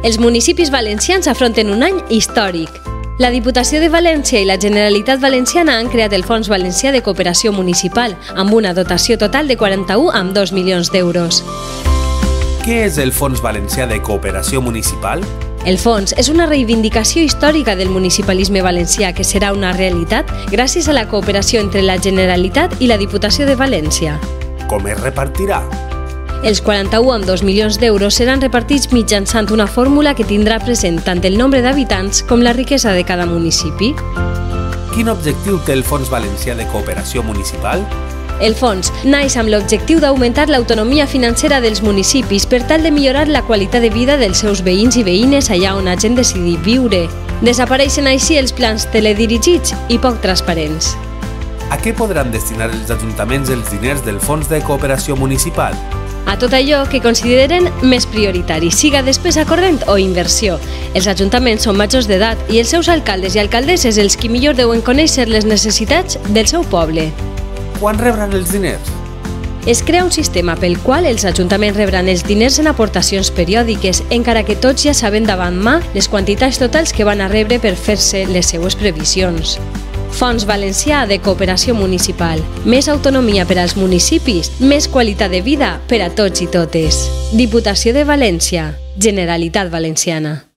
Els municipis valencians afronten un any històric. La Diputació de València i la Generalitat Valenciana han creat el Fons Valencià de Cooperació Municipal, amb una dotació total de 41,2 milions d'euros. Què és el Fons Valencià de Cooperació Municipal? El fons és una reivindicació històrica del municipalisme valencià que serà una realitat gràcies a la cooperació entre la Generalitat i la Diputació de València. Com es repartirà? Els 41,2 milions d'euros seran repartits mitjançant una fórmula que tindrà present tant el nombre d'habitants com la riquesa de cada municipi. Quin objectiu té el Fons Valencià de Cooperació Municipal? El fons naix amb l'objectiu d'augmentar l'autonomia financera dels municipis per tal de millorar la qualitat de vida dels seus veïns i veïnes allà on hagin decidit viure. Desapareixen així els plans teledirigits i poc transparents. A què podran destinar els ajuntaments els diners del Fons de Cooperació Municipal? A tot allò que consideren més prioritari, siga despesa corrent o inversió. Els ajuntaments són majors d'edat i els seus alcaldes i alcaldesses els qui millor deuen conèixer les necessitats del seu poble. Quan rebran els diners? Es crea un sistema pel qual els ajuntaments rebran els diners en aportacions periòdiques, encara que tots ja saben davant mà les quantitats totals que van a rebre per fer-se les seues previsions. Fons Valencià de Cooperació Municipal. Més autonomia per als municipis, més qualitat de vida per a tots i totes. Diputació de València, Generalitat Valenciana.